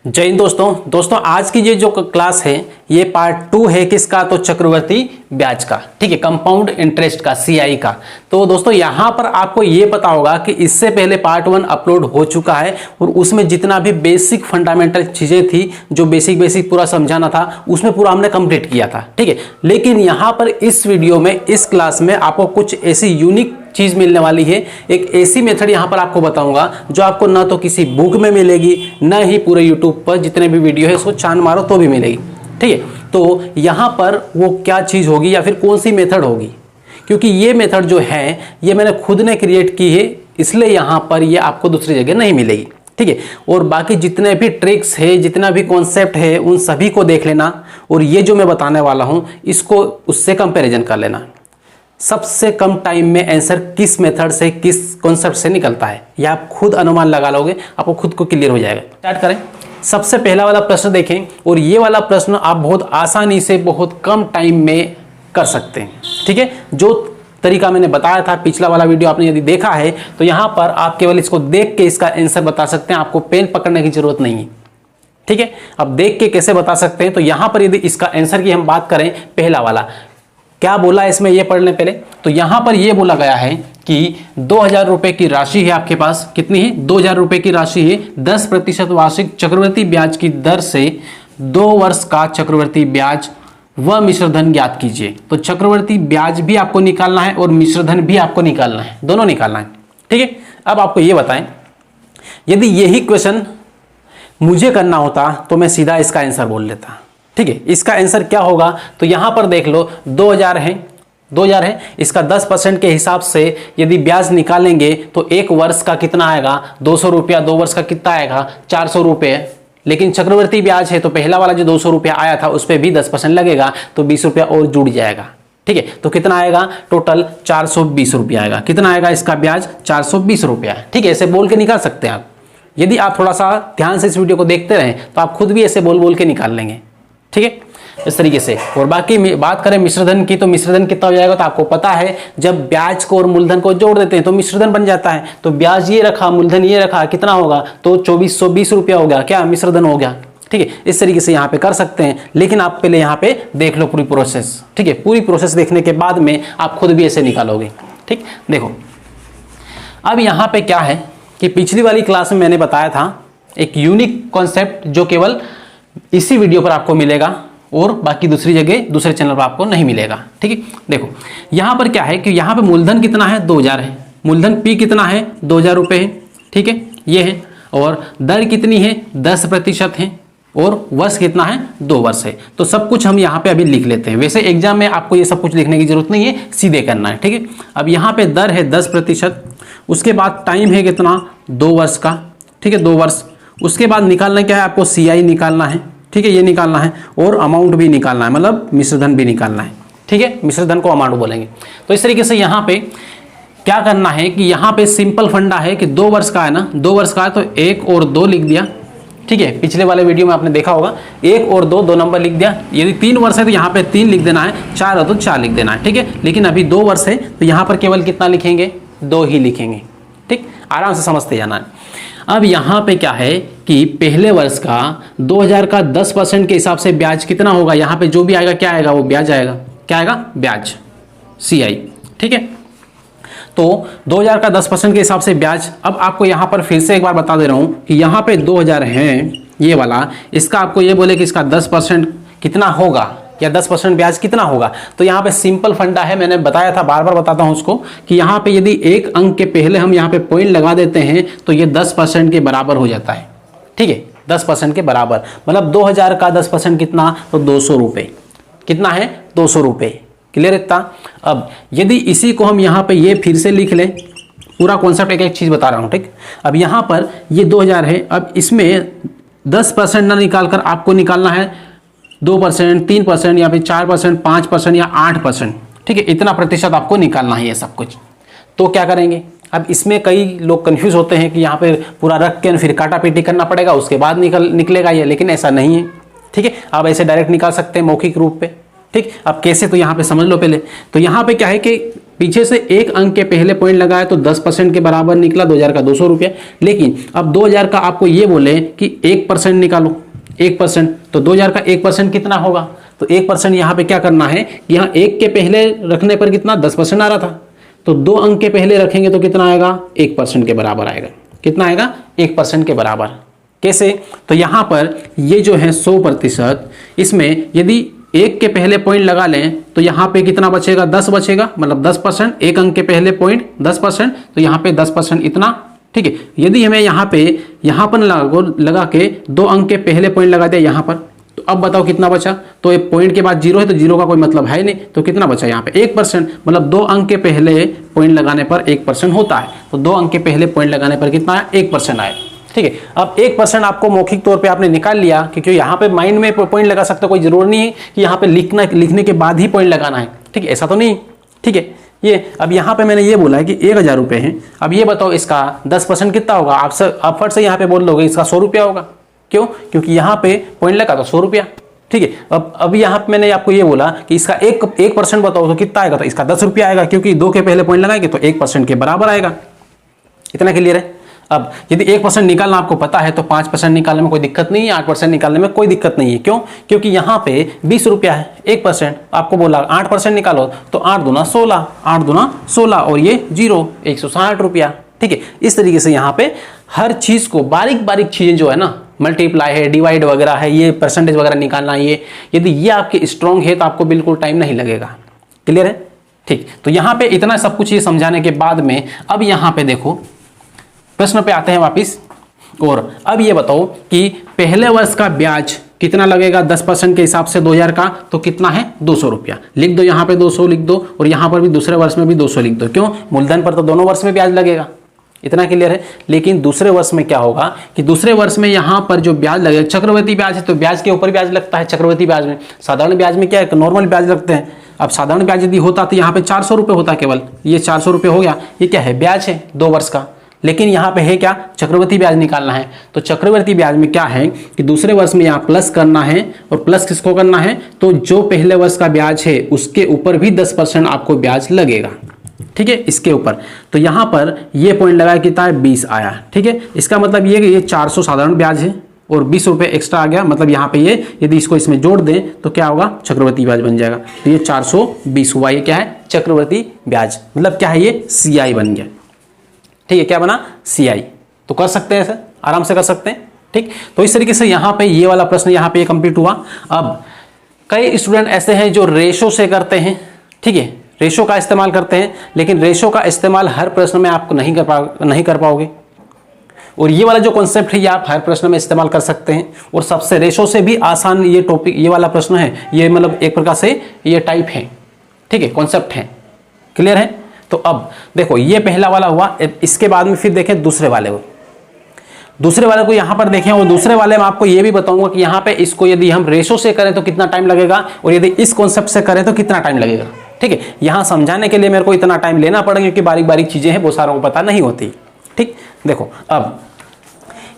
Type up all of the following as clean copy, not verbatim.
जय हिंद दोस्तों आज की ये जो क्लास है ये पार्ट 2 है किसका, तो चक्रवर्ती ब्याज का, ठीक है, कंपाउंड इंटरेस्ट का, सीआई का। तो दोस्तों यहाँ पर आपको ये पता होगा कि इससे पहले पार्ट 1 अपलोड हो चुका है और उसमें जितना भी बेसिक फंडामेंटल चीजें थी, जो बेसिक पूरा समझाना था, उसमें पूरा हमने कंप्लीट किया था, ठीक है। लेकिन यहाँ पर इस वीडियो में, इस क्लास में आपको कुछ ऐसी यूनिक चीज मिलने वाली है। एक ऐसी मेथड यहां पर आपको बताऊंगा जो आपको ना तो किसी बुक में मिलेगी, ना ही पूरे यूट्यूब पर जितने भी वीडियो है उसको छान मारो तो भी मिलेगी, ठीक है। तो यहां पर वो क्या चीज होगी या फिर कौन सी मेथड होगी, क्योंकि ये मेथड जो है ये मैंने खुद ने क्रिएट की है, इसलिए यहां पर ये आपको दूसरी जगह नहीं मिलेगी, ठीक है। और बाकी जितने भी ट्रिक्स है, जितना भी कॉन्सेप्ट है, उन सभी को देख लेना और ये जो मैं बताने वाला हूं इसको उससे कंपैरिजन कर लेना। सबसे कम टाइम में आंसर किस मेथड से, किस कॉन्सेप्ट से निकलता है, यह आप खुद अनुमान लगा लोगे, आपको खुद को क्लियर हो जाएगा। स्टार्ट करें। सबसे पहला वाला प्रश्न देखें, और ये वाला प्रश्न आप बहुत आसानी से बहुत कम टाइम में कर सकते हैं, ठीक है। जो तरीका मैंने बताया था, पिछला वाला वीडियो आपने यदि देखा है तो यहां पर आप केवल इसको देख के इसका आंसर बता सकते हैं, आपको पेन पकड़ने की जरूरत नहीं है, ठीक है। अब देख के कैसे बता सकते हैं, तो यहां पर यदि इसका आंसर की हम बात करें, पहला वाला क्या बोला है इसमें, ये पढ़ लें पहले। तो यहां पर ये बोला गया है कि 2000 रुपए की राशि है आपके पास, कितनी है, 2000 रुपए की राशि है, 10% वार्षिक चक्रवर्ती ब्याज की दर से 2 वर्ष का चक्रवर्ती ब्याज व मिश्रधन ज्ञात कीजिए। तो चक्रवर्ती ब्याज भी आपको निकालना है और मिश्रधन भी आपको निकालना है, दोनों निकालना है, ठीक है। अब आपको ये बताएं, यदि यही क्वेश्चन मुझे करना होता तो मैं सीधा इसका आंसर बोल लेता, ठीक है। इसका आंसर क्या होगा, तो यहां पर देख लो 2000 है, इसका 10% के हिसाब से यदि ब्याज निकालेंगे तो एक वर्ष का कितना आएगा, 200 रुपया, 2 वर्ष का कितना आएगा, 400 रुपये। लेकिन चक्रवर्ती ब्याज है तो पहला वाला जो 200 रुपया आया था उस पर भी 10% लगेगा, तो 20 रुपया और जुड़ जाएगा, ठीक है। तो कितना आएगा, टोटल 420 रुपया आएगा। कितना आएगा इसका ब्याज, 420 रुपया, ठीक है। ऐसे बोल के निकाल सकते हैं आप, यदि आप थोड़ा सा ध्यान से इस वीडियो को देखते रहें तो आप खुद भी ऐसे बोल के निकाल लेंगे, ठीक है, इस तरीके से। और बाकी बात करें मिश्रधन की, तो मिश्रधन कितना हो जाएगा, तो आपको पता है जब ब्याज को और मूलधन को जोड़ देते हैं तो मिश्रधन बन जाता है। तो ब्याज ये रखा, मूलधन ये रखा, कितना होगा, तो 2420 रुपया हो गया, क्या मिश्रधन हो गया, ठीक है। इस तरीके से यहाँ पे कर सकते हैं, लेकिन आप पहले यहाँ पे देख लो पूरी प्रोसेस, ठीक है। पूरी प्रोसेस देखने के बाद में आप खुद भी ऐसे निकालोगे, ठीक। देखो अब यहाँ पे क्या है कि पिछली वाली क्लास में मैंने बताया था एक यूनिक कॉन्सेप्ट जो केवल इसी वीडियो पर आपको मिलेगा और बाकी दूसरी जगह, दूसरे चैनल पर आपको नहीं मिलेगा, ठीक है। देखो यहां पर क्या है कि यहां पे मूलधन कितना है, 2000 है, मूलधन पी कितना है, 2000 रुपए है, ठीक है, ये है। और दर कितनी है, 10% है, और वर्ष कितना है, 2 वर्ष है। तो सब कुछ हम यहाँ पे अभी लिख लेते हैं। वैसे एग्जाम में आपको ये सब कुछ लिखने की जरूरत नहीं है, सीधे करना है, ठीक है। अब यहाँ पे दर है 10%, उसके बाद टाइम है कितना, 2 वर्ष का, ठीक है, 2 वर्ष। उसके बाद निकालना क्या है, आपको सीआई निकालना है, ठीक है, ये निकालना है, और अमाउंट भी निकालना है, मतलब मिश्रधन भी निकालना है, ठीक है। मिश्रधन को अमाउंट बोलेंगे। तो इस तरीके से यहाँ पे क्या करना है कि यहाँ पे सिंपल फंडा है कि 2 वर्ष का है ना, 2 वर्ष का है तो 1 और 2 लिख दिया, ठीक है। पिछले वाले वीडियो में आपने देखा होगा 1 और 2 नंबर लिख दिया। यदि 3 वर्ष है तो यहाँ पे 3 लिख देना है, 4 है तो 4 लिख देना है, ठीक है। लेकिन अभी 2 वर्ष है तो यहाँ पर केवल कितना लिखेंगे, 2 ही लिखेंगे, ठीक, आराम से समझते जाना है। अब यहाँ पे क्या है कि पहले वर्ष का 2000 का 10% के हिसाब से ब्याज कितना होगा, यहाँ पे जो भी आएगा क्या आएगा, वो ब्याज आएगा, क्या आएगा, ब्याज, सीआई, ठीक है। तो 2000 का 10% के हिसाब से ब्याज। अब आपको यहाँ पर फिर से एक बार बता दे रहा हूँ कि यहाँ पे 2000 है ये वाला, इसका आपको ये बोले कि इसका 10% कितना होगा या 10% ब्याज कितना होगा। तो यहाँ पे सिंपल फंडा है, मैंने बताया था, बार बार बताता हूँ उसको, कि यहाँ पे यदि एक अंक के पहले हम यहाँ पे पॉइंट लगा देते हैं तो ये 10% के बराबर हो जाता है, ठीक है, 10% के बराबर, मतलब 2000 का 10% कितना, तो 200 रुपये, कितना है, 200 रुपये, क्लियर इतना। अब यदि इसी को हम यहाँ पे ये फिर से लिख लें, पूरा कॉन्सेप्ट एक एक चीज बता रहा हूँ, ठीक। अब यहाँ पर ये 2000 है, अब इसमें 10% ना निकाल कर आपको निकालना है 2%, 3% या फिर 4%, 5% या 8%, ठीक है, इतना प्रतिशत आपको निकालना है ये सब कुछ। तो क्या करेंगे, अब इसमें कई लोग कंफ्यूज होते हैं कि यहाँ पे पूरा रख के फिर काटा पीटी करना पड़ेगा, उसके बाद निकलेगा ये, लेकिन ऐसा नहीं है, ठीक है। आप ऐसे डायरेक्ट निकाल सकते हैं मौखिक रूप पे, ठीक। अब कैसे, तो यहाँ पे समझ लो पहले। तो यहाँ पे क्या है कि पीछे से एक अंक के पहले पॉइंट लगाया तो 10% के बराबर निकला 2000 का 200 रुपया। लेकिन अब 2000 का आपको ये बोले कि 1% निकालो, 1%, तो 2000 का 1% कितना होगा? तो 1% यहाँ पे क्या करना है, यहाँ एक के पहले रखने पर कितना 10% आ रहा था, तो 2 अंक के पहले रखेंगे तो कितना आएगा? 1% के बराबर आएगा। कितना आएगा? 1% के बराबर। कैसे? तो यहाँ पर ये जो है 100%, इसमें यदि एक के पहले पॉइंट लगा लें तो यहाँ पे कितना बचेगा? 10 बचेगा, मतलब 10%, एक अंक के पहले पॉइंट 10%, तो यहाँ पे 10% इतना, ठीक है। यदि हमें यहाँ पर लगा के 2 अंक के पहले पॉइंट लगा दिया यहाँ पर, तो अब बताओ कितना बचा? तो ये पॉइंट के बाद 0 है तो 0 का कोई मतलब है नहीं, तो कितना बचा यहाँ पे? 1%, मतलब 2 अंक के पहले पॉइंट लगाने पर 1% होता है, तो 2 अंक के पहले पॉइंट लगाने पर कितना आया? 1% आया, ठीक है। अब 1% आपको मौखिक तौर पे आपने निकाल लिया, क्योंकि यहाँ पे माइंड में पॉइंट लगा सकते हो, कोई जरूरी नहीं है कि यहाँ पे लिखने के बाद ही पॉइंट लगाना है, ठीक है, ऐसा तो नहीं, ठीक है। ये अब यहाँ पे मैंने ये बोला है कि 1000 रुपये है। अब ये बताओ इसका 10% कितना होगा? आप फट से यहाँ पे बोल दोगे इसका 100 रुपया होगा। क्यों? क्योंकि यहाँ पे पॉइंट लगा तो 100 रुपया, ठीक है। अब यहाँ पे मैंने आपको ये बोला कि इसका 1% बताओ तो कितना आएगा? तो इसका 10 रुपया आएगा, क्योंकि 2 के पहले पॉइंट लगाएंगे तो 1% के बराबर आएगा। इतना क्लियर है? अब यदि 1% निकालना आपको पता है तो 5% निकालने में कोई दिक्कत नहीं है, 8% निकालने में कोई दिक्कत नहीं है। क्यों? क्योंकि यहाँ पे 20 रुपया है, 1% आपको बोला 8% निकालो, तो 8 दूना 16, 8 दूना 16 और ये 0, 160 रुपया, ठीक है। इस तरीके से यहाँ पे हर चीज को बारीक बारीक चीजें जो है ना, मल्टीप्लाई है, डिवाइड वगैरह है, ये परसेंटेज वगैरह निकालना, ये यदि ये आपके स्ट्रॉन्ग है तो आपको बिल्कुल टाइम नहीं लगेगा। क्लियर है? ठीक। तो यहाँ पे इतना सब कुछ ये समझाने के बाद में अब यहाँ पे देखो प्रश्न पे आते हैं वापिस। और अब ये बताओ कि पहले वर्ष का ब्याज कितना लगेगा? 10% के हिसाब से 2000 का, तो कितना है? 200 रुपया। लिख दो, यहाँ पे 200 लिख दो और यहाँ पर भी दूसरे वर्ष में भी 200 लिख दो। क्यों? मूलधन पर तो दोनों वर्ष में ब्याज लगेगा। इतना क्लियर है? लेकिन दूसरे वर्ष में क्या होगा कि दूसरे वर्ष में यहाँ पर जो ब्याज लगेगा, चक्रवृद्धि ब्याज है तो ब्याज के ऊपर ब्याज लगता है। चक्रवृद्धि ब्याज में, साधारण ब्याज में क्या है? नॉर्मल ब्याज लगते हैं। अब साधारण ब्याज यदि होता तो यहाँ पे 400 रुपये होता केवल, ये 400 रुपये हो गया। ये क्या है? ब्याज है 2 वर्ष का। लेकिन यहाँ पे है क्या? चक्रवृद्धि ब्याज निकालना है। तो चक्रवृद्धि ब्याज में क्या है कि दूसरे वर्ष में यहाँ प्लस करना है, और प्लस किसको करना है? तो जो पहले वर्ष का ब्याज है उसके ऊपर भी 10% आपको ब्याज लगेगा, ठीक है, इसके ऊपर। तो यहाँ पर ये पॉइंट लगाया कितना है? 20 आया, ठीक है। इसका मतलब ये कि ये 400 साधारण ब्याज है और 20 रुपये एक्स्ट्रा आ गया, मतलब यहाँ पे ये यदि इसको इसमें जोड़ दें तो क्या होगा? चक्रवृद्धि ब्याज बन जाएगा। तो ये 420 हुआ, ये क्या है? चक्रवृद्धि ब्याज। मतलब क्या है? ये CI बन गया, ठीक है। क्या बना? CI। तो कर सकते हैं, ऐसे आराम से कर सकते हैं, ठीक। तो इस तरीके से यहाँ पे ये वाला प्रश्न यहाँ पे कंप्लीट हुआ। अब कई स्टूडेंट ऐसे हैं जो रेशो से करते हैं, ठीक है, रेशो का इस्तेमाल करते हैं, लेकिन रेशो का इस्तेमाल हर प्रश्न में आपको नहीं कर पाओगे। और ये वाला जो कॉन्सेप्ट है ये आप हर प्रश्न में इस्तेमाल कर सकते हैं। और सबसे रेशो से भी आसान ये टॉपिक, ये वाला प्रश्न है, ये मतलब एक प्रकार से ये टाइप है, ठीक है, कॉन्सेप्ट है। क्लियर है? तो अब देखो ये पहला वाला हुआ। इसके बाद में फिर देखें दूसरे वाले को। दूसरे वाले को यहाँ पर देखें, और दूसरे वाले में आपको ये भी बताऊंगा कि यहाँ पे इसको यदि हम रेशो से करें तो कितना टाइम लगेगा, और यदि इस कॉन्सेप्ट से करें तो कितना टाइम लगेगा, ठीक है। यहाँ समझाने के लिए मेरे को इतना टाइम लेना पड़ेगा, क्योंकि बारीक बारीक चीजें हैं, बहुत सारों को पता नहीं होती, ठीक। देखो अब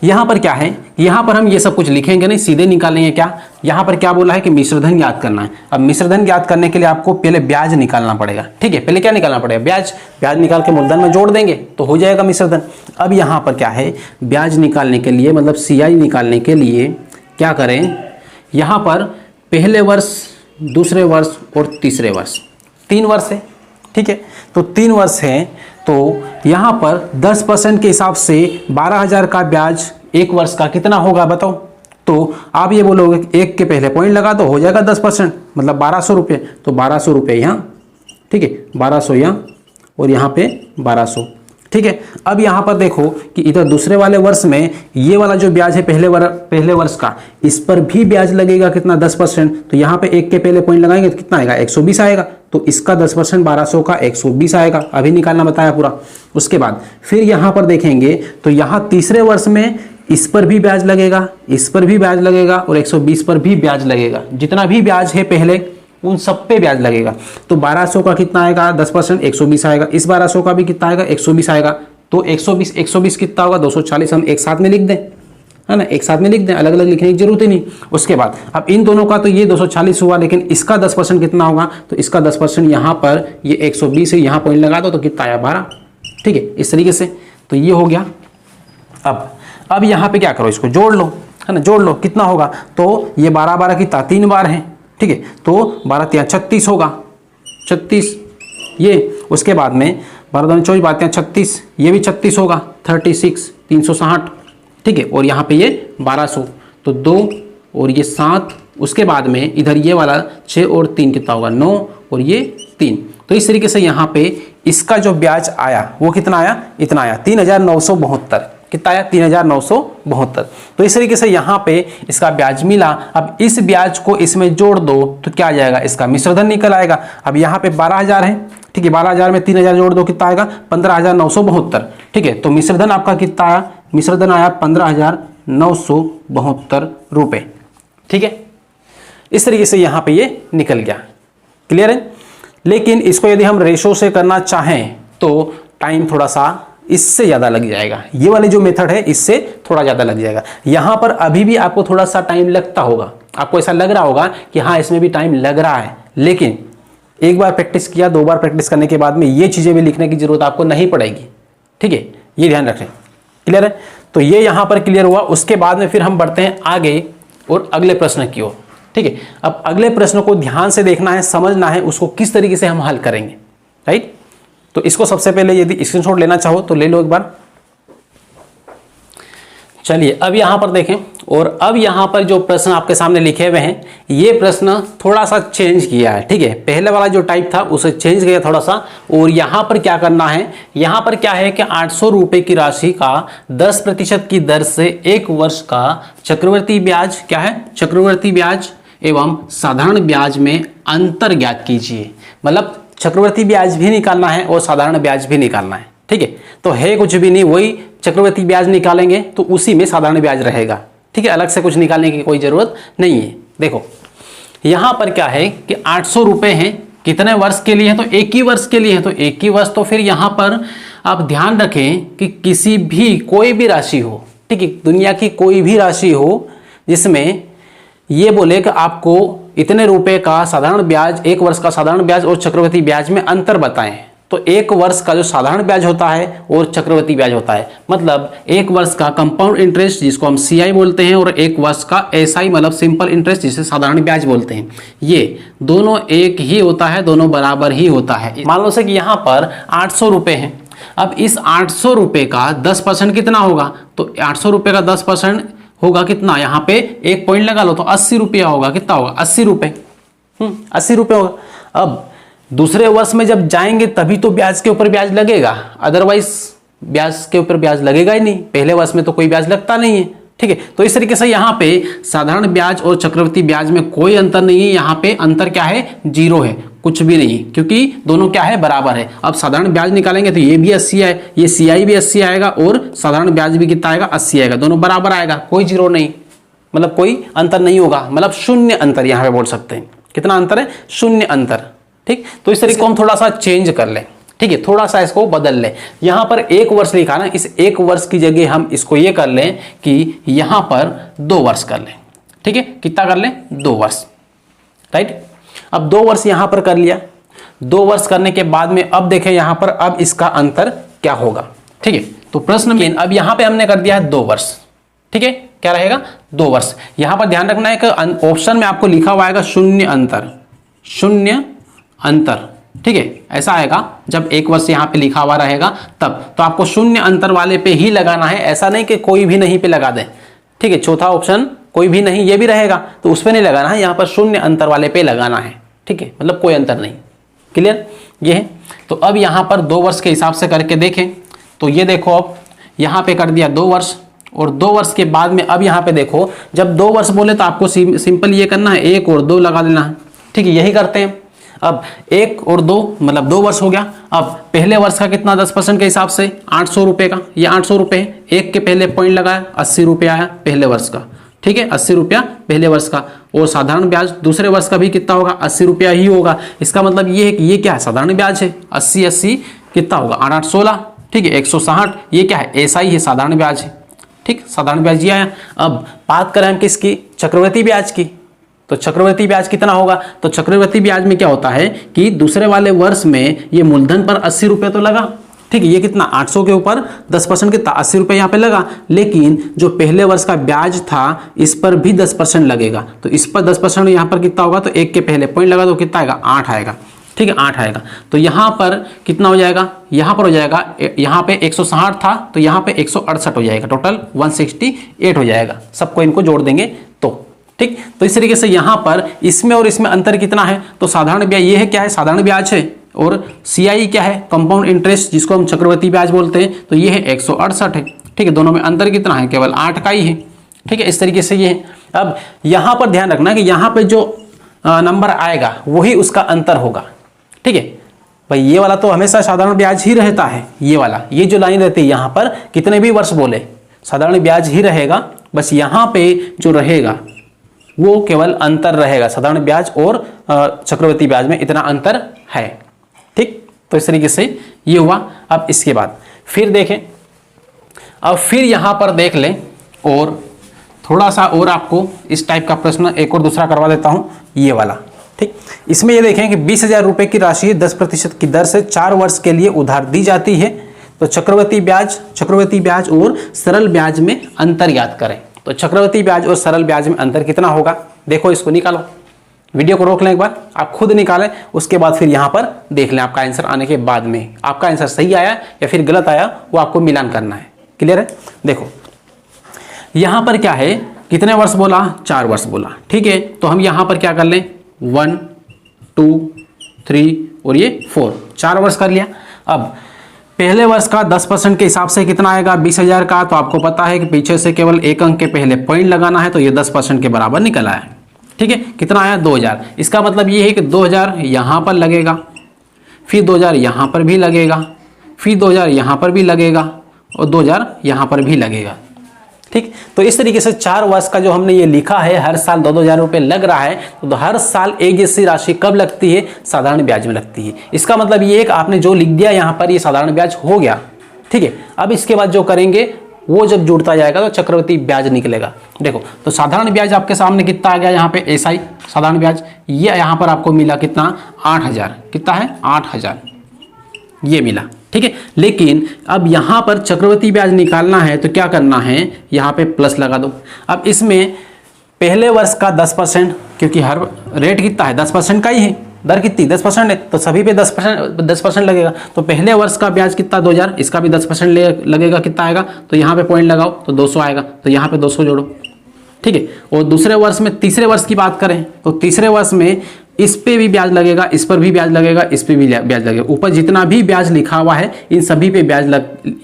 यहाँ पर क्या है, यहाँ पर हम ये सब कुछ लिखेंगे नहीं, सीधे निकालेंगे। क्या यहाँ पर क्या बोला है कि मिश्रधन याद करना है। अब मिश्रधन याद करने के लिए आपको पहले ब्याज निकालना पड़ेगा, ठीक है। पहले क्या निकालना पड़ेगा? ब्याज। ब्याज निकाल के मूलधन में जोड़ देंगे तो हो जाएगा मिश्रधन। अब यहाँ पर क्या है, ब्याज निकालने के लिए मतलब CI निकालने के लिए क्या करें, यहाँ पर पहले वर्ष, दूसरे वर्ष और तीसरे वर्ष, 3 वर्ष है, ठीक है। तो 3 वर्ष है, तो यहाँ पर 10% के हिसाब से 12,000 का ब्याज एक वर्ष का कितना होगा बताओ। तो आप ये बोलोगे एक के पहले पॉइंट लगा दो, हो जाएगा 10%, मतलब 1200 रुपये। तो 1200 रुपये यहाँ, ठीक है, 1200 यहाँ और यहाँ पे 1200, ठीक है। अब यहाँ पर देखो कि इधर दूसरे वाले वर्ष में ये वाला जो ब्याज है पहले वर्ष का, इस पर भी ब्याज लगेगा कितना? 10%। तो यहाँ पे एक के पहले पॉइंट लगाएंगे तो कितना आएगा? 120 आएगा। तो इसका 10% 1200 का 120 आएगा। अभी निकालना बताया पूरा। उसके बाद फिर यहाँ पर देखेंगे तो यहाँ तीसरे वर्ष में इस पर भी ब्याज लगेगा, इस पर भी ब्याज लगेगा और 120 पर भी ब्याज लगेगा। जितना भी ब्याज है पहले उन सब पे ब्याज लगेगा। तो 1200 का कितना आएगा? 10% 120 आएगा। इस 1200 का भी कितना आएगा? 120 आएगा। तो 120 कितना होगा? 240 हम एक साथ में लिख दें। है ना, एक साथ में लिख दें, अलग अलग लिखने की जरूरत ही नहीं। उसके बाद अब इन दोनों का तो ये 240 हुआ, लेकिन इसका 10% कितना होगा, तो इसका 10% यहाँ पर ये 120 है, यहाँ पॉइंट लगा दो तो कितना आया 12, ठीक है, इस तरीके से। तो ये हो गया। अब यहाँ पे क्या करो, इसको जोड़ लो, है ना, जोड़ लो, कितना होगा, तो ये 12 12 कितना 3 बार है, ठीक है, तो 12 3 36 होगा, 36 ये। उसके बाद में 12 2 24 12 36, ये भी 36 होगा, 36 360, ठीक है, और यहाँ पे ये 1200, तो 2 और ये 7, उसके बाद में इधर ये वाला 6 और 3 कितना होगा 9 और ये 3। तो इस तरीके से यहाँ पे इसका जो ब्याज आया वो कितना आया, इतना आया 3972, कितना आया 3972। तो इस तरीके से यहाँ पे इसका ब्याज मिला। अब इस ब्याज को इसमें जोड़ दो तो क्या आ जाएगा, इसका मिश्रधन निकल आएगा। अब यहाँ पे 12,000 है, ठीक है, 12,000 में 3,000 जोड़ दो कितना आएगा 15,972, ठीक है, तो मिश्रधन आपका कितना आया, मिश्रधन आया 15,972 रुपए, ठीक है। इस तरीके से यहाँ पे ये निकल गया, क्लियर है। लेकिन इसको यदि हम रेशो से करना चाहें तो टाइम थोड़ा सा इससे ज़्यादा लग जाएगा, ये वाले जो मेथड है इससे थोड़ा ज़्यादा लग जाएगा। यहाँ पर अभी भी आपको थोड़ा सा टाइम लगता होगा, आपको ऐसा लग रहा होगा कि हाँ इसमें भी टाइम लग रहा है, लेकिन एक बार प्रैक्टिस किया, 2 बार प्रैक्टिस करने के बाद में ये चीज़ें भी लिखने की जरूरत आपको नहीं पड़ेगी, ठीक है, ये ध्यान रखें, क्लियर है। तो ये यहाँ पर क्लियर हुआ। उसके बाद में फिर हम बढ़ते हैं आगे और अगले प्रश्न की ओर, ठीक है। अब अगले प्रश्न को ध्यान से देखना है, समझना है उसको किस तरीके से हम हल करेंगे, राइट। तो इसको सबसे पहले यदि स्क्रीनशॉट लेना चाहो तो ले लो एक बार। चलिए अब यहाँ पर देखें, और अब यहाँ पर जो प्रश्न आपके सामने लिखे हुए हैं ये प्रश्न थोड़ा सा चेंज किया है, ठीक है, पहले वाला जो टाइप था उसे चेंज किया थोड़ा सा। और यहाँ पर क्या करना है, यहाँ पर क्या है कि 800 रुपए की राशि का 10% की दर से 1 वर्ष का चक्रवर्ती ब्याज, क्या है, चक्रवर्ती ब्याज एवं साधारण ब्याज में अंतर ज्ञात कीजिए। मतलब चक्रवर्ती ब्याज भी निकालना है और साधारण ब्याज भी निकालना है, ठीक है। तो है कुछ भी नहीं, वही चक्रवर्ती ब्याज निकालेंगे तो उसी में साधारण ब्याज रहेगा, ठीक है, अलग से कुछ निकालने की कोई जरूरत नहीं है। देखो यहाँ पर क्या है कि 800 रुपए हैं, कितने वर्ष के लिए है, तो 1 ही वर्ष के लिए है, तो 1 ही वर्ष। तो फिर यहाँ पर आप ध्यान रखें कि किसी भी कोई भी राशि हो, ठीक है, दुनिया की कोई भी राशि हो जिसमें ये बोले कि आपको इतने रुपए का साधारण ब्याज, 1 वर्ष का साधारण ब्याज और चक्रवर्ती ब्याज में अंतर बताएं, तो 1 वर्ष का जो साधारण ब्याज होता है और चक्रवर्ती ब्याज होता है, मतलब 1 वर्ष का कंपाउंड इंटरेस्ट जिसको हम CI बोलते हैं और 1 वर्ष का SI मतलब सिंपल इंटरेस्ट जिसे साधारण ब्याज बोलते हैं, ये दोनों एक ही होता है, दोनों बराबर ही होता है। मान लो से कि यहाँ पर 800 रुपए हैं। अब इस 800 रुपए का 10% कितना होगा, तो 800 रुपए का 10% होगा कितना, यहाँ पे 1 पॉइंट लगा लो तो 80 रुपया होगा, कितना होगा 80 रुपए, 80 रुपये होगा। अब दूसरे वर्ष में जब जाएंगे तभी तो ब्याज के ऊपर ब्याज लगेगा, अदरवाइज ब्याज के ऊपर ब्याज लगेगा ही नहीं, पहले वर्ष में तो कोई ब्याज लगता नहीं है, ठीक है। तो इस तरीके से यहाँ पे साधारण ब्याज और चक्रवर्ती ब्याज में कोई अंतर नहीं है, यहाँ पे अंतर क्या है, 0 है, कुछ भी नहीं, क्योंकि दोनों क्या है, बराबर है। अब साधारण ब्याज निकालेंगे तो ये भी 80 है, ये CI भी 80 आएगा और साधारण ब्याज भी कितना आएगा 80 आएगा, दोनों बराबर आएगा, कोई 0 नहीं, मतलब कोई अंतर नहीं होगा, मतलब शून्य अंतर यहाँ पे बोल सकते हैं। कितना अंतर है, शून्य अंतर, ठीक। तो इस तरीके को हम थोड़ा सा चेंज कर लें, ठीक है, थोड़ा सा इसको बदल लें। यहाँ पर 1 वर्ष लिखा ना, इस 1 वर्ष की जगह हम इसको ये कर लें कि यहाँ पर 2 वर्ष कर लें, ठीक है, कितना कर लें 2 वर्ष, राइट। अब 2 वर्ष यहाँ पर कर लिया, 2 वर्ष करने के बाद में अब देखें यहाँ पर अब इसका अंतर क्या होगा, ठीक है। तो प्रश्न में अब यहाँ पे हमने कर दिया है 2 वर्ष, ठीक है, क्या रहेगा 2 वर्ष। यहाँ पर ध्यान रखना है कि ऑप्शन में आपको लिखा हुआ आएगा शून्य अंतर, शून्य अंतर, ठीक है, ऐसा आएगा जब 1 वर्ष यहाँ पे लिखा हुआ रहेगा तब, तो आपको शून्य अंतर वाले पे ही लगाना है, ऐसा नहीं कि कोई भी नहीं पे लगा दें, ठीक है। चौथा ऑप्शन कोई भी नहीं ये भी रहेगा तो उस पर नहीं लगाना है, यहाँ पर शून्य अंतर वाले पे लगाना है, ठीक है, मतलब कोई अंतर नहीं, क्लियर ये है। तो अब यहाँ पर 2 वर्ष के हिसाब से करके देखें तो ये देखो, अब यहाँ पे कर दिया 2 वर्ष और 2 वर्ष के बाद में अब यहाँ पे देखो, जब 2 वर्ष बोले तो आपको सिंपल ये करना है, 1 और 2 लगा देना है, ठीक है, यही करते हैं। अब 1 और 2 मतलब 2 वर्ष हो गया। अब पहले वर्ष का कितना 10% के हिसाब से 800 रुपये का, ये 800 रुपये है, 1 के पहले पॉइंट लगाया 80 रुपये आया पहले वर्ष का, ठीक है, 80 रुपया पहले वर्ष का। और साधारण ब्याज दूसरे वर्ष का भी कितना होगा 80 रुपया ही होगा। इसका मतलब ये है कि ये क्या है, साधारण ब्याज है, 80 80 कितना होगा 8 8 16, ठीक है, 160, ये क्या है SI है, साधारण ब्याज है, ठीक, साधारण ब्याज ये आया। अब बात करें हम किसकी, चक्रवृद्धि ब्याज की, तो चक्रवृद्धि ब्याज कितना होगा, तो चक्रवृद्धि ब्याज में क्या होता है कि दूसरे वाले वर्ष में ये मूलधन पर 80 रुपये तो लगा, ठीक है, ये कितना 800 के ऊपर 10% कितना 80 रुपये यहाँ पे लगा, लेकिन जो पहले वर्ष का ब्याज था इस पर भी 10% लगेगा, तो इस पर 10% यहाँ पर कितना होगा, तो एक के पहले पॉइंट लगा तो कितना आएगा 8 आएगा, ठीक है 8 आएगा। तो यहाँ पर कितना हो जाएगा, यहाँ पर हो जाएगा, यहाँ पे 160 था तो यहाँ पे 168 हो जाएगा, टोटल 168 हो जाएगा, सबको इनको जोड़ देंगे तो, ठीक। तो इस तरीके से यहाँ पर इसमें और इसमें अंतर कितना है, तो साधारण ब्याज ये है, क्या है साधारण ब्याज है, और CI क्या है कंपाउंड इंटरेस्ट जिसको हम चक्रवृद्धि ब्याज बोलते हैं, तो ये है 168 है, ठीक है, दोनों में अंतर कितना है, केवल 8 का ही है, ठीक है, इस तरीके से ये है। अब यहाँ पर ध्यान रखना कि यहाँ पे जो नंबर आएगा वही उसका अंतर होगा, ठीक है भाई, ये वाला तो हमेशा साधारण ब्याज ही रहता है, ये वाला ये जो लाइन रहती है यहाँ पर कितने भी वर्ष बोले साधारण ब्याज ही रहेगा, बस यहाँ पे जो रहेगा वो केवल अंतर रहेगा, साधारण ब्याज और चक्रवृद्धि ब्याज में इतना अंतर है, ठीक। तो इस तरीके से ये हुआ। अब इसके बाद फिर देखें, अब फिर यहाँ पर देख लें, और थोड़ा सा और आपको इस टाइप का प्रश्न एक और दूसरा करवा देता हूँ, ये वाला, ठीक। इसमें ये देखें कि 20,000 रुपये की राशि 10% की दर से 4 वर्ष के लिए उधार दी जाती है, तो चक्रवृद्धि ब्याज और सरल ब्याज में अंतर याद करें। तो चक्रवृद्धि ब्याज और सरल ब्याज में अंतर कितना होगा, देखो इसको निकालो, वीडियो को रोक लें एक बार, आप खुद निकालें, उसके बाद फिर यहाँ पर देख लें आपका आंसर आने के बाद में आपका आंसर सही आया या फिर गलत आया वो आपको मिलान करना है, क्लियर है। देखो यहाँ पर क्या है, कितने वर्ष बोला, 4 वर्ष बोला, ठीक है, तो हम यहाँ पर क्या कर लें 1 2 3 और ये 4, 4 वर्ष कर लिया। अब पहले वर्ष का 10% के हिसाब से कितना आएगा 20,000 का, तो आपको पता है कि पीछे से केवल एक अंक के पहले पॉइंट लगाना है, तो ये 10% के बराबर निकल आया, ठीक है, कितना आया 2,000। इसका मतलब ये है कि 2,000 यहाँ पर लगेगा, फिर 2,000 यहाँ पर भी लगेगा, फिर 2,000 यहाँ पर भी लगेगा और 2,000 यहाँ पर भी लगेगा, ठीक। तो इस तरीके से 4 वर्ष का जो हमने ये लिखा है, हर साल 2,000 रुपये लग रहा है, तो हर साल एक जैसी राशि कब लगती है, साधारण ब्याज में लगती है। इसका मतलब ये है कि आपने जो लिख दिया यहाँ पर ये साधारण ब्याज हो गया, ठीक है। अब इसके बाद जो करेंगे वो जब जुड़ता जाएगा तो चक्रवृद्धि ब्याज निकलेगा। देखो तो साधारण ब्याज आपके सामने कितना आ गया, यहाँ पे SI साधारण ब्याज, ये यहाँ पर आपको मिला कितना 8,000, कितना है 8,000 ये मिला, ठीक है। लेकिन अब यहाँ पर चक्रवृद्धि ब्याज निकालना है तो क्या करना है, यहाँ पे प्लस लगा दो। अब इसमें पहले वर्ष का 10%, क्योंकि हर रेट कितना है 10% का ही है, दर कितनी 10% है, तो सभी पे 10% लगेगा। तो पहले वर्ष का ब्याज कितना 2,000, इसका भी 10% लगेगा, कितना आएगा, तो यहाँ पे पॉइंट लगाओ तो 200 आएगा, तो यहाँ पे 200 जोड़ो, ठीक है। और दूसरे वर्ष में तीसरे वर्ष की बात करें तो तीसरे वर्ष में इस पे भी ब्याज लगेगा, इस पर भी ब्याज लगेगा, इस पे भी ब्याज लगेगा, ऊपर जितना भी ब्याज लिखा हुआ है इन सभी पे ब्याज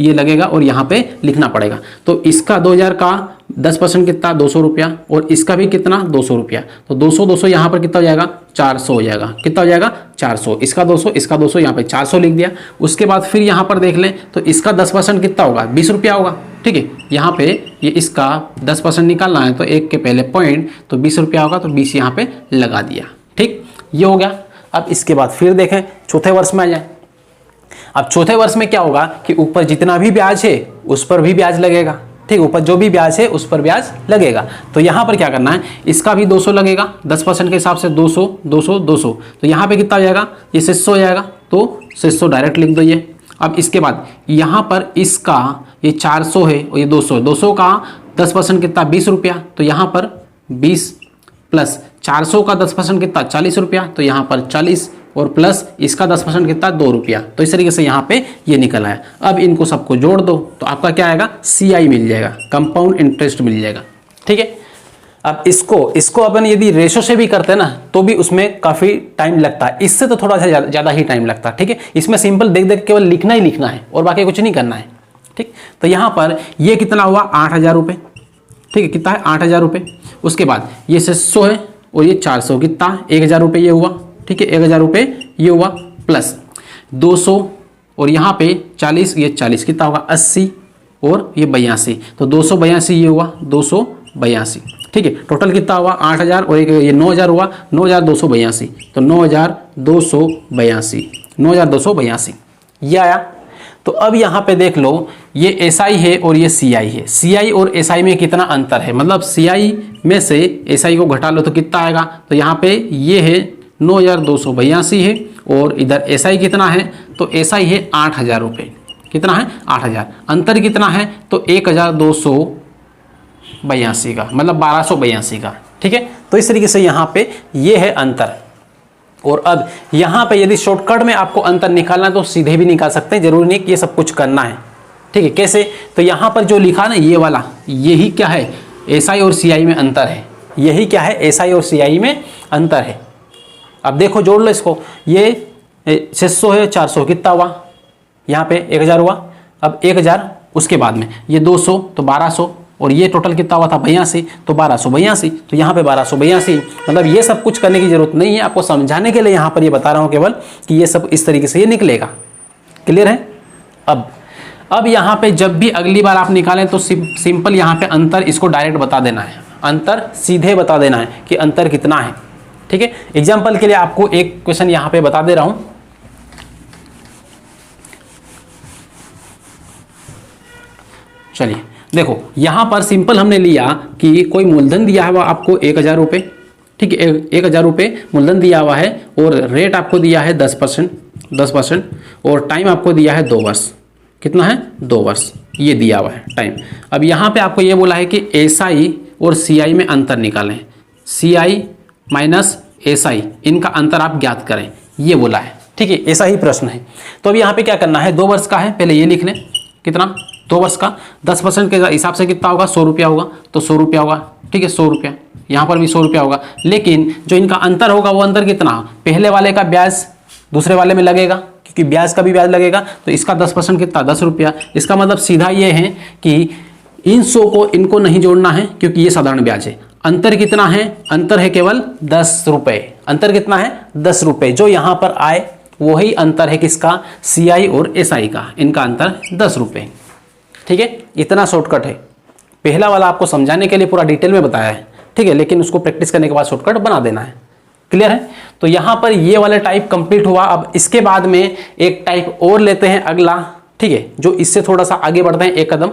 ये लगेगा और यहाँ पे लिखना पड़ेगा। तो इसका 2,000 का 10% कितना 200 रुपया, और इसका भी कितना 200 रुपया, तो 200 यहाँ पर कितना हो जाएगा 400 हो जाएगा, कितना हो जाएगा 400, इसका 200 इसका 200, यहाँ पे 400 लिख दिया। उसके बाद फिर यहाँ पर देख लें तो इसका 10% कितना होगा 20 रुपया होगा, ठीक है। यहाँ पे ये इसका 10% निकालना है तो एक के पहले पॉइंट, तो 20 रुपया होगा, तो 20 यहाँ पे लगा दिया, ठीक, ये हो गया। अब इसके बाद फिर देखें चौथे वर्ष में आ जाए। अब चौथे वर्ष में क्या होगा कि ऊपर जितना भी ब्याज है उस पर भी ब्याज लगेगा, ठीक, ऊपर जो भी ब्याज है उस पर ब्याज लगेगा। तो यहाँ पर क्या करना है, इसका भी 200 लगेगा, 10% के हिसाब से 200 200 200, तो यहाँ पे कितना हो जाएगा, ये 600 हो जाएगा, तो 600 डायरेक्ट लिख दो ये। अब इसके बाद यहाँ पर इसका ये 400 है और ये 200, 200 का 10% कितना 20 रुपया, तो यहाँ पर 20 प्लस 400 का 10% कितना 40 रुपया, तो यहाँ पर 40 और प्लस इसका 10% कितना 2 रुपया। तो इस तरीके से यहाँ पे ये निकल आया। अब इनको सबको जोड़ दो तो आपका क्या आएगा CI मिल जाएगा, कंपाउंड इंटरेस्ट मिल जाएगा, ठीक है। अब इसको अपन यदि रेशो से भी करते हैं ना तो भी उसमें काफ़ी टाइम लगता है, इससे तो थोड़ा सा ज़्यादा ही टाइम लगता है, ठीक है। इसमें सिंपल देख देख केवल लिखना ही लिखना है और बाकी कुछ नहीं करना है, ठीक। तो यहाँ पर ये कितना हुआ 8,000 रुपये, ठीक है, कितना है 8,000 रुपये। उसके बाद ये 600 है और ये 400 कितना 1,000 रुपये ये हुआ, ठीक है, 1,000 रुपये ये हुआ, प्लस 200 और यहाँ पे 40, ये 40 कितना होगा 80 और ये 82, तो 282 ये हुआ 282, ठीक है। टोटल कितना हुआ 8,000 और एक ये 9,000 हुआ 9,282, तो 9,282 9,282 ये आया। तो अब यहाँ पे देख लो ये एसआई है और ये सीआई है। सीआई और एसआई में कितना अंतर है, मतलब सीआई में से एसआई को घटा लो तो कितना आएगा, तो यहाँ पे ये है 9282 है और इधर एसआई कितना है, तो एसआई है 8000 रुपये। कितना है 8000। अंतर कितना है, तो 1282 का, मतलब 1282 का। ठीक है, तो इस तरीके से यहाँ पे ये है अंतर। और अब यहाँ पे यदि शॉर्टकट में आपको अंतर निकालना है तो सीधे भी निकाल सकते हैं, जरूरी नहीं कि ये सब कुछ करना है। ठीक है, कैसे, तो यहाँ पर जो लिखा ना ये वाला, यही क्या है, एसआई और सीआई में अंतर है। यही क्या है, एसआई और सीआई में अंतर है। अब देखो जोड़ लो इसको, ये 600 है 400 कितना हुआ, यहाँ पे 1000 हुआ। अब 1000 उसके बाद में ये 200 तो 1200 और ये टोटल कितना हुआ था 82 तो 1282, तो यहाँ पे 1282। मतलब ये सब कुछ करने की जरूरत नहीं है, आपको समझाने के लिए यहाँ पर ये बता रहा हूँ केवल कि ये सब इस तरीके से ये निकलेगा। क्लियर है। अब यहाँ पे जब भी अगली बार आप निकालें तो सिंपल यहाँ पे अंतर इसको डायरेक्ट बता देना है, अंतर सीधे बता देना है कि अंतर कितना है। ठीक है, एग्जाम्पल के लिए आपको एक क्वेश्चन यहाँ पे बता दे रहा हूँ। चलिए देखो, यहाँ पर सिंपल हमने लिया कि कोई मूलधन दिया हुआ आपको 1000 रुपये। ठीक है, 1000 रुपये मूलधन दिया हुआ है और रेट आपको दिया है 10% और टाइम आपको दिया है 2 वर्ष। कितना है, 2 वर्ष ये दिया हुआ है टाइम। अब यहाँ पे आपको ये बोला है कि एसआई और सीआई में अंतर निकालें, सीआई माइनस एसआई इनका अंतर आप ज्ञात करें, ये बोला है। ठीक है, ऐसा ही प्रश्न है। तो अब यहाँ पे क्या करना है, 2 वर्ष का है, पहले ये लिख लें। कितना, 2 वर्ष का 10% के हिसाब से कितना होगा, 100 रुपया होगा, तो 100 रुपया होगा। ठीक है, 100 रुपया, यहाँ पर भी 100 रुपया होगा। लेकिन जो इनका अंतर होगा वो अंतर कितना, पहले वाले का ब्याज दूसरे वाले में लगेगा, क्योंकि ब्याज का भी ब्याज लगेगा, तो इसका 10% कितना, 10 रुपया। इसका मतलब सीधा ये है कि इन 100 को इनको नहीं जोड़ना है, क्योंकि ये साधारण ब्याज है। अंतर कितना है, अंतर है केवल 10 रुपये। अंतर कितना है, 10 रुपये। जो यहाँ पर आए वही अंतर है किसका, सीआई और एसआई का, इनका अंतर 10 रुपये। ठीक है, इतना शॉर्टकट है। पहला वाला आपको समझाने के लिए पूरा डिटेल में बताया है। ठीक है, लेकिन उसको प्रैक्टिस करने के बाद शॉर्टकट बना देना है। क्लियर है। तो यहाँ पर ये वाला टाइप कंप्लीट हुआ। अब इसके बाद में एक टाइप और लेते हैं अगला। ठीक है, जो इससे थोड़ा सा आगे बढ़ते हैं एक कदम,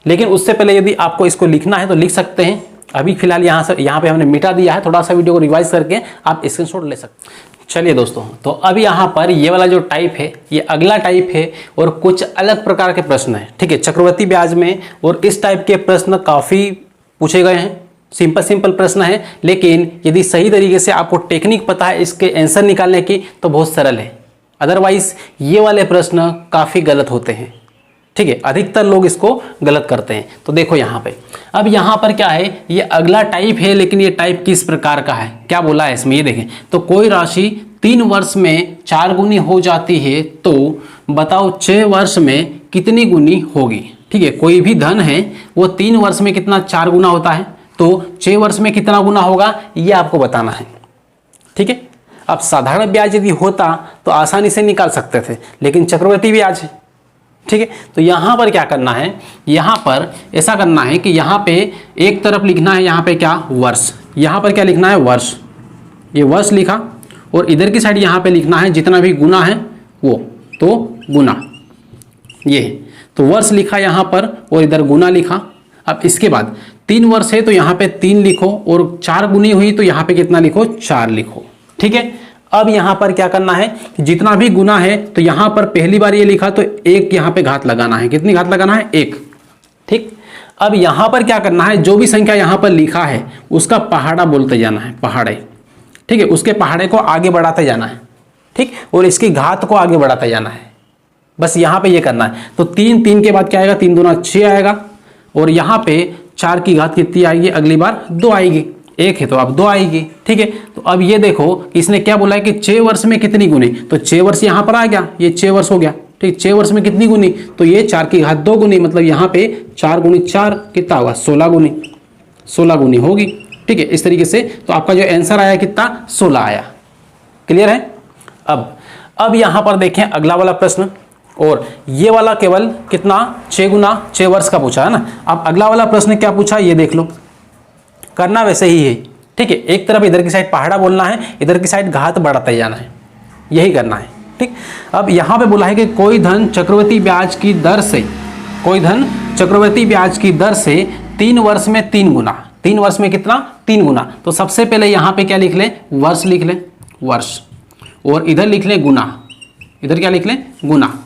लेकिन उससे पहले यदि आपको इसको लिखना है तो लिख सकते हैं। अभी फिलहाल यहाँ पे हमने मिटा दिया है, थोड़ा सा वीडियो को रिवाइज करके आप स्क्रीनशॉट ले सकते हैं। चलिए दोस्तों, तो अब यहाँ पर ये वाला जो टाइप है ये अगला टाइप है और कुछ अलग प्रकार के प्रश्न है। ठीक है, चक्रवृद्धि ब्याज में, और इस टाइप के प्रश्न काफ़ी पूछे गए हैं। सिंपल प्रश्न है, लेकिन यदि सही तरीके से आपको टेक्निक पता है इसके आंसर निकालने की तो बहुत सरल है। अदरवाइज ये वाले प्रश्न काफ़ी गलत होते हैं। ठीक है, अधिकतर लोग इसको गलत करते हैं। तो देखो यहाँ पे, अब यहाँ पर क्या है, ये अगला टाइप है, लेकिन ये टाइप किस प्रकार का है, क्या बोला है इसमें, ये देखें। तो कोई राशि 3 वर्ष में 4 गुनी हो जाती है तो बताओ 6 वर्ष में कितनी गुनी होगी। ठीक है, कोई भी धन है वो 3 वर्ष में कितना 4 गुना होता है, तो 6 वर्ष में कितना गुना होगा ये आपको बताना है। ठीक है, अब साधारण ब्याज यदि होता तो आसानी से निकाल सकते थे, लेकिन चक्रवृद्धि ब्याज है। ठीक है, तो यहाँ पर क्या करना है, यहाँ पर ऐसा करना है कि यहाँ पे एक तरफ लिखना है, यहाँ पे क्या, वर्ष। यहाँ पर क्या लिखना है, वर्ष। ये वर्ष लिखा और इधर की साइड यहाँ पे लिखना है जितना भी गुना है वो, तो गुना ये है, तो वर्ष लिखा यहाँ पर और इधर गुना लिखा। अब इसके बाद 3 वर्ष है तो यहाँ पे 3 लिखो और 4 गुनी हुई तो यहाँ पे कितना लिखो, 4 लिखो। ठीक है, अब यहाँ पर क्या करना है, जितना भी गुना है तो यहाँ पर पहली बार ये लिखा तो 1 यहाँ पे घात लगाना है। कितनी घात लगाना है, 1। ठीक, अब यहाँ पर क्या करना है, जो भी संख्या यहाँ पर लिखा है उसका पहाड़ा बोलते जाना है, पहाड़े। ठीक है, उसके पहाड़े को आगे बढ़ाते जाना है। ठीक, और इसकी घात को आगे बढ़ाते जाना है, बस यहाँ पे ये करना है। तो 3 के बाद क्या आएगा, 3 दूना 6 आएगा और यहाँ पे 4 की घात कितनी आएगी, अगली बार 2 आएगी। 1 है तो अब 2 आएगी। ठीक है, तो अब ये देखो कि इसने क्या बोला है कि 6 वर्ष में कितनी गुनी, तो 6 वर्ष यहाँ पर आ गया, ये 6 वर्ष हो गया। ठीक, 6 वर्ष में कितनी गुनी, तो ये 4 की घात 2 गुनी, मतलब यहाँ पे 4 गुनी 4 कितना होगा, 16 गुनी, 16 गुनी होगी। ठीक है, इस तरीके से तो आपका जो आंसर आया कितना, 16 आया। क्लियर है। अब यहाँ पर देखें अगला वाला प्रश्न, और ये वाला केवल कितना, 6 गुना 6 वर्ष का पूछा है ना। अब अगला वाला प्रश्न क्या पूछा ये देख लो, करना वैसे ही है। ठीक है, एक तरफ इधर की साइड पहाड़ा बोलना है, इधर की साइड घात बढ़ाते जाना है, यही करना है। ठीक, अब यहाँ पे बोला है कि कोई धन चक्रवृद्धि ब्याज की दर से कोई धन चक्रवृद्धि ब्याज की दर से 3 वर्ष में 3 गुना, 3 वर्ष में कितना 3 गुना। तो सबसे पहले यहाँ पे क्या लिख लें, वर्ष लिख लें, वर्ष, और इधर लिख लें गुना, इधर क्या लिख लें गुना।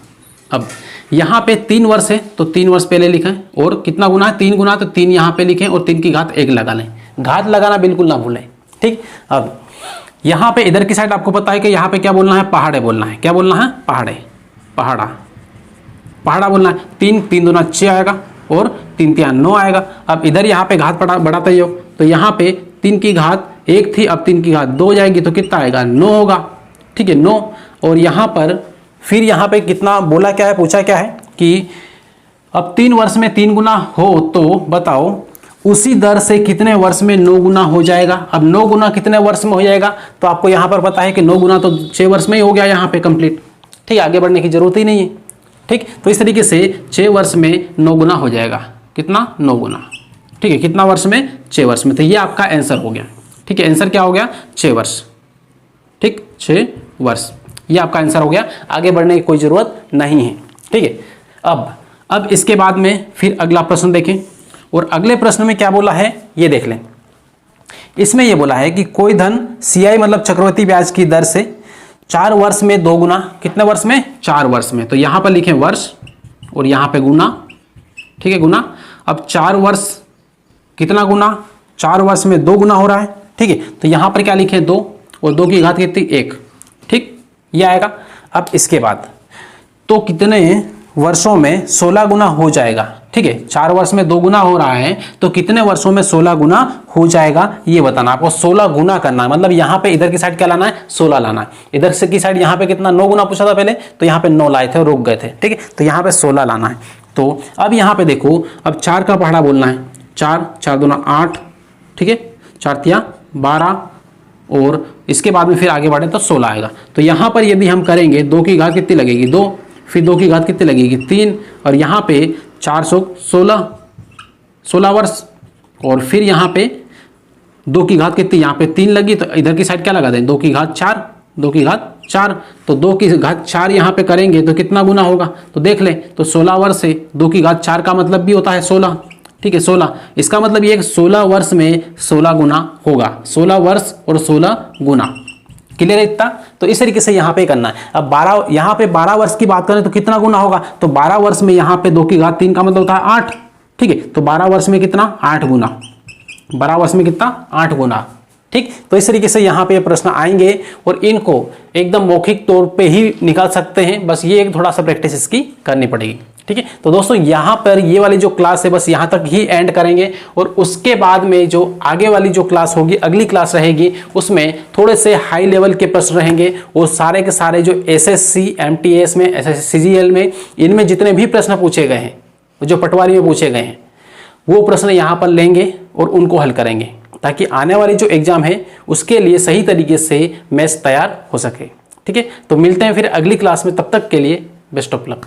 अब यहाँ पे 3 वर्ष है तो 3 वर्ष पहले लिखें, और कितना गुना है 3 गुना, तो 3 यहाँ पे लिखें और 3 की घात 1 लगा लें, घात लगाना बिल्कुल ना भूलें, ठीक। अब यहाँ पे इधर की साइड आपको पता है कि यहाँ पे क्या बोलना है, पहाड़े बोलना है, क्या बोलना है, पहाड़े, पहाड़ा, पहाड़ा बोलना है। 3 3 दूना 6 आएगा और 3 3 9 आएगा। अब इधर यहाँ पे घात बढ़ाते ही हो, तो यहाँ पे 3 की घात 1 थी, अब 3 की घात 2 जाएगी तो कितना आएगा 9 होगा, ठीक है 9। और यहाँ पर फिर यहाँ पे कितना बोला, क्या है पूछा, क्या है कि अब 3 वर्ष में 3 गुना हो तो बताओ उसी दर से कितने वर्ष में 9 गुना हो जाएगा। अब 9 गुना कितने वर्ष में हो जाएगा, तो आपको यहाँ पर पता है कि 9 गुना तो 6 वर्ष में ही हो गया यहाँ पे कंप्लीट, ठीक है, आगे बढ़ने की जरूरत ही नहीं है, ठीक। तो इस तरीके से 6 वर्ष में 9 गुना हो जाएगा, कितना 9 गुना, ठीक है, कितना वर्ष में 6 वर्ष में। तो ये आपका आंसर हो गया, ठीक है, आंसर क्या हो गया 6 वर्ष, ठीक 6 वर्ष, ये आपका आंसर हो गया, आगे बढ़ने की कोई जरूरत नहीं है, ठीक है। अब इसके बाद में फिर अगला प्रश्न देखें, और अगले प्रश्न में क्या बोला है ये देख लें। इसमें ये बोला है कि कोई धन CI मतलब चक्रवृद्धि ब्याज की दर से 4 वर्ष में 2 गुना, कितने वर्ष में 4 वर्ष में, तो यहां पर लिखें वर्ष और यहां पे गुना, ठीक है गुना। अब 4 वर्ष कितना गुना, 4 वर्ष में 2 गुना हो रहा है, ठीक है, तो यहां पर क्या लिखें 2 और 2 की घात कितनी 1, ठीक, ये आएगा। अब इसके बाद तो कितने वर्षों में 16 गुना हो जाएगा, ठीक है, 4 वर्ष में 2 गुना हो रहा है तो कितने वर्षों में 16 गुना हो जाएगा ये बताना आपको। 16 गुना करना है, मतलब यहाँ पे इधर की साइड क्या लाना है 16 लाना है, इधर से की साइड यहाँ पे कितना 9 गुना पूछा था पहले, तो यहाँ पे 9 लाए थे और रुक गए थे, ठीक है, तो यहाँ पे 16 लाना है। तो अब यहाँ पे देखो, अब 4 का पहाड़ा बोलना है, 4 4 दूना 8, ठीक है, 4 तिया 12, और इसके बाद में फिर आगे बढ़े तो 16 आएगा। तो यहाँ पर यदि हम करेंगे 2 की घात कितनी लगेगी 2, फिर 2 की घात कितनी लगेगी 3, और यहाँ पे 416 वर्ष, और फिर यहाँ पे 2 की घात कितनी, यहाँ पे 3 लगी तो इधर की साइड क्या लगा दें 2 की घात 4, 2 की घात 4, तो 2 की घात 4 यहाँ पे करेंगे तो कितना गुना होगा, तो देख लें, तो 16 वर्ष से 2 की घात 4 का मतलब भी होता है 16, ठीक है 16, इसका मतलब ये 16 वर्ष में 16 गुना होगा, 16 वर्ष और 16 गुना, क्लियर है इतना। तो इस तरीके से यहाँ पे करना है। अब 12, यहाँ पे 12 वर्ष की बात करें तो कितना गुना होगा, तो 12 वर्ष में यहाँ पे 2 की घात 3 का मतलब होता है 8, ठीक है, तो 12 वर्ष में कितना 8 गुना, 12 वर्ष में कितना 8 गुना, ठीक। तो इस तरीके से यहाँ पे प्रश्न आएंगे और इनको एकदम मौखिक तौर पे ही निकाल सकते हैं, बस ये एक थोड़ा सा प्रैक्टिस इसकी करनी पड़ेगी, ठीक है। तो दोस्तों यहाँ पर ये वाली जो क्लास है बस यहाँ तक ही एंड करेंगे, और उसके बाद में जो आगे वाली जो क्लास होगी, अगली क्लास रहेगी, उसमें थोड़े से हाई लेवल के प्रश्न रहेंगे, वो सारे के सारे जो SSC MTS में, SSC CGL में, इनमें जितने भी प्रश्न पूछे गए हैं, जो पटवारी में पूछे गए हैं, वो प्रश्न यहाँ पर लेंगे और उनको हल करेंगे, ताकि आने वाली जो एग्जाम है उसके लिए सही तरीके से मैथ्स तैयार हो सके, ठीक है। तो मिलते हैं फिर अगली क्लास में, तब तक के लिए बेस्ट ऑफ लक।